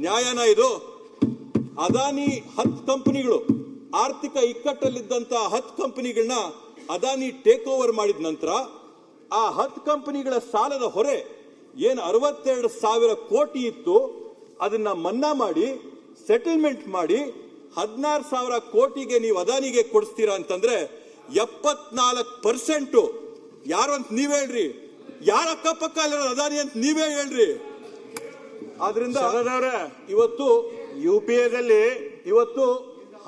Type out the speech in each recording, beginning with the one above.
ನ್ಯಾಯನ ಇದು? ಅದಾನಿ 10 ಕಂಪನಿಗಳು, ಆರ್ಥಿಕ ಇಕ್ಕಟ್ಟಲ್ಲಿದ್ದಂತಹ 10 ಕಂಪನಿಗಳನ್ನ ಅದಾನಿ ಟೇಕ್ ಓವರ್ ಮಾಡಿದ ನಂತರ ಆ 10 ಕಂಪನಿಗಳ ಸಾಲದ ಹೊರೆ ಏನು 62,000 ಕೋಟಿ ಇತ್ತು, ಅದನ್ನ ಮನ್ನಾ ಮಾಡಿ ಸೆಟಲ್ಮೆಂಟ್ ಮಾಡಿ 16,000 ಕೋಟಿಗೆ ನೀವು ಅದಾನಿಗೆ ಕೊಡಿಸ್ತೀರಾ ಅಂತಂದ್ರೆ 74%. ಯಾರು ಅಂತ ನೀವೇ ಹೇಳ್ರಿ, ಯಾರ ಅಕ್ಕಪಕ್ಕ ಇರೋದು ಅದಾನಿ ಅಂತ ನೀವೇ ಹೇಳ್ರಿ. ಆದ್ರಿಂದ ಇವತ್ತು UPAದಲ್ಲಿ ಇವತ್ತು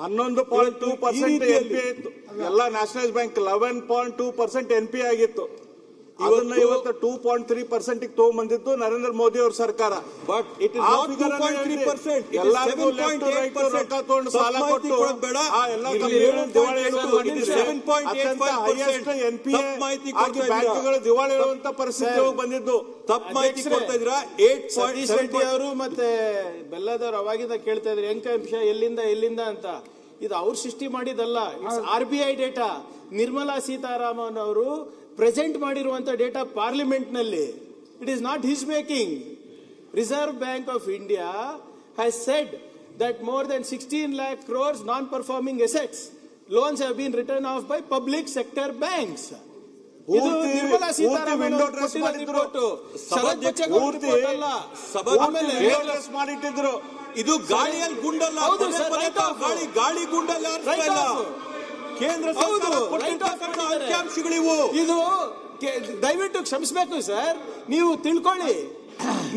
11.2% NPA ಇತ್ತು. ಎಲ್ಲ ನ್ಯಾಷನಲೈಸ್ ಬ್ಯಾಂಕ್ 11.2% NPA ಆಗಿತ್ತು. ಅದನ್ನ ಇವತ್ತು 2.3% ತಗೊಂಡ್ಬಂದಿದ್ದು ನರೇಂದ್ರ ಮೋದಿ ಅವ್ರ ಸರ್ಕಾರ. But it is not 2.3%. ಎಲ್ಲರಿಗೂ ಲೆಫ್ಟ್ ರೈಟ್ ರೊಕ್ಕ ತಗೊಂಡು ಸಾಲ ಕೊಟ್ಟು ಎಲ್ಲ ದಿವಾಳಿ ಬ್ಯಾಂಕ್ಗಳು ದಿವಾಳಿ ಹೇಳುವಂತ ಪರಿಸ್ಥಿತಿ ಬಂದಿದ್ದು. ತಪ್ಪು ಮಾಹಿತಿ ಕೊಡ್ತಾ ಇದ್ರ. ಸತೀಶ್ ರೆಡ್ಡಿ ಅವರು ಮತ್ತೆ ಬೆಲ್ಲದವರು ಅವಾಗಿಂದ ಕೇಳ್ತಾ ಇದ್ರು ಅಂಶ ಎಲ್ಲಿಂದ ಅಂತ. ಇದು ಅವ್ರು ಸೃಷ್ಟಿ ಮಾಡಿದಲ್ಲ, RBI ಡೇಟಾ. ನಿರ್ಮಲಾ ಸೀತಾರಾಮನ್ ಅವರು ಪ್ರೆಸೆಂಟ್ ಮಾಡಿರುವಂತ ಡೇಟಾ ಪಾರ್ಲಿಮೆಂಟ್ ನಲ್ಲಿ. It is not his making. Reserve bank of India has shed that more than 16 lakh crores non-performing assets loans have been written off by public sector banks. ಇದು ನಿರ್ಮಲಾ ಸೀತಾರಾಮನ್ ಅವರು ಕೊಟ್ಟಿರೋ report, Sharath Bachegowda report ಅಲ್ಲ. ಮಾಡಿಟ್ಟಿದ್ರು. ಇದು ಗಾಳಿಯಲ್ಲಿ ಗುಂಡಲ್ಲ, ಗಾಳಿ ಗುಂಡಲ್ಲ. ಕೇಂದ್ರ ಸರ್ಕಾರ ಕೊಟ್ಟಿರ್ತಕ್ಕಂಥ ಅಂಕಿಅಂಶಗಳಿವು. ಇದು ದಯವಿಟ್ಟು ಕ್ಷಮಿಸಬೇಕು ಸರ್, ನೀವು ತಿಳ್ಕೊಳ್ಳಿ.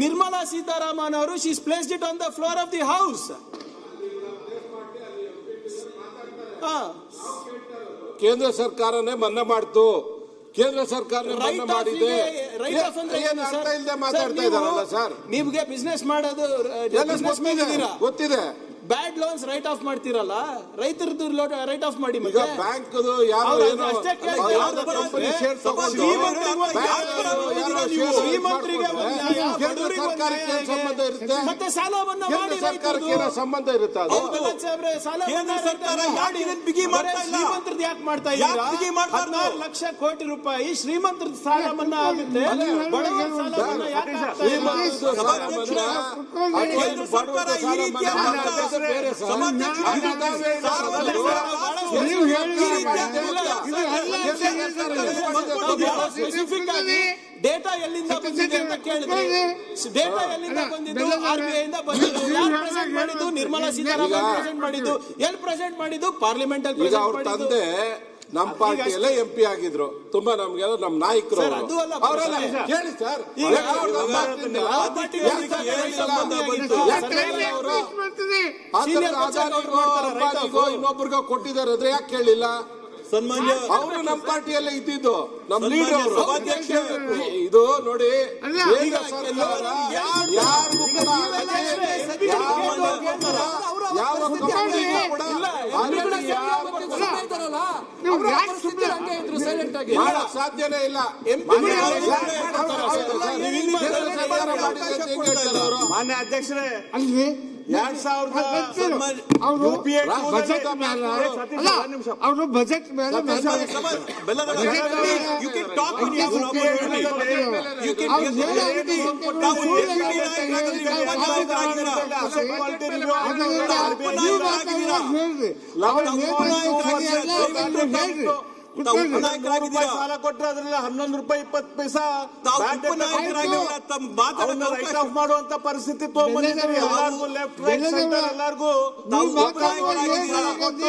ನಿರ್ಮಲಾ ಸೀತಾರಾಮನ್ ಅವರು she is placed it on the floor of the house. ಕೇಂದ್ರ ಸರ್ಕಾರನೇ ಮನ್ನಾ ಮಾಡ್ತು, ಕೇಂದ್ರ ಸರ್ಕಾರ ಮನ್ನಾ ಮಾಡಿದೆ. ಮಾತಾಡ್ತಾ ಇದ್ದಾರಲ್ಲ ಸರ್, ನಿಮ್ಗೆ ಬಿಸ್ನೆಸ್ ಮಾಡೋದು ಗೊತ್ತಿದೆ. ಬ್ಯಾಡ್ ಲೋನ್ಸ್ ರೈಟ್ ಆಫ್ ಮಾಡ್ತಿರಲ್ಲ, ರೈತರದ್ದು ರೈಟ್ ಆಫ್ ಮಾಡಿ. ಬ್ಯಾಂಕ್ ಮತ್ತೆ ಸಾಲ ಮನ್ನಾ ಮಾಡಿ ಸಂಬಂಧ ಇರುತ್ತೆ. ಶ್ರೀಮಂತರದ್ದು ಯಾಕೆ ಮಾಡ್ತಾ ಇದ್ದೀರಾ? 16 ಲಕ್ಷ ಕೋಟಿ ರೂಪಾಯಿ ಶ್ರೀಮಂತರದ್ದು ಸಾಲ ಮನ್ನಾ ಆಗುತ್ತೆ, ಬಡವರ ಸಾಲ ಮನ್ನಾ ಯಾಕೆ ಆಗ್ತಾ ಇಲ್ಲ? ಡೇಟಾ ಎಲ್ಲಿಂದ ಬಂದಿದೆ ಅಂತ ಕೇಳಿದ್ರೆ, ಡೇಟಾ ಎಲ್ಲಿಂದ ಬಂದಿದ್ದು? RBI ಇಂದ ಬಂದಿದ್ದು. ಯಾರು ಪ್ರೆಸೆಂಟ್ ಮಾಡಿದ್ದು? ನಿರ್ಮಲಾ ಸೀತಾರಾಮನ್ ಪ್ರೆಸೆಂಟ್ ಮಾಡಿದ್ದು. ಎಲ್ಲಿ ಪ್ರೆಸೆಂಟ್ ಮಾಡಿದ್ದು? ಪಾರ್ಲಿಮೆಂಟ್ ಅಲ್ಲಿ ಪ್ರೆಸೆಂಟ್ ಮಾಡಿದ್ದು. ತಂದೆ ನಮ್ಮ ಪಾರ್ಟಿಯಲ್ಲೇ MP ಆಗಿದ್ರು. ತುಂಬಾ ನಮ್ಗೆಲ್ಲ ನಮ್ಮ ನಾಯಕರು ಅವರೆಲ್ಲ ಹೇಳಿ ಸರ್. ಇನ್ನೊಬ್ರಿಗೂ ಕೊಟ್ಟಿದ್ದಾರೆ ಅಂದ್ರೆ ಯಾಕೆ ಕೇಳಿಲ್ಲ? ಸನ್ಮಾನ್ಯ ಅವರು ನಮ್ಮ ಪಾರ್ಟಿಯಲ್ಲೇ ಇದ್ದಿದ್ದು, ನಮ್ಮ ಲೀಡರ್ ಅವರು. ಇದು ನೋಡಿ, ಮಾಡಕ್ ಸಾಧ್ಯನೇ ಇಲ್ಲ. ಮಾನ್ಯ ಅಧ್ಯಕ್ಷರೇ, 2000 ಅವರು ಬಜೆಟ್ ಮೇಲೆ ಸಾಲ ಕೊಟ್ಟರೆ ಅದ್ರಲ್ಲಿ 11 ರೂಪಾಯಿ 20 ಪೈಸಾ ರೈಟ್ ಆಫ್ ಮಾಡುವಂತ ಪರಿಸ್ಥಿತಿ ತಗೊಂಡ್ಬಂದಿದ್ದೀರಿ. ಎಲ್ಲರಿಗೂ ಲೆಫ್ಟ್ ರೈಟ್ ಸೆಂಟರ್ ಎಲ್ಲರಿಗೂ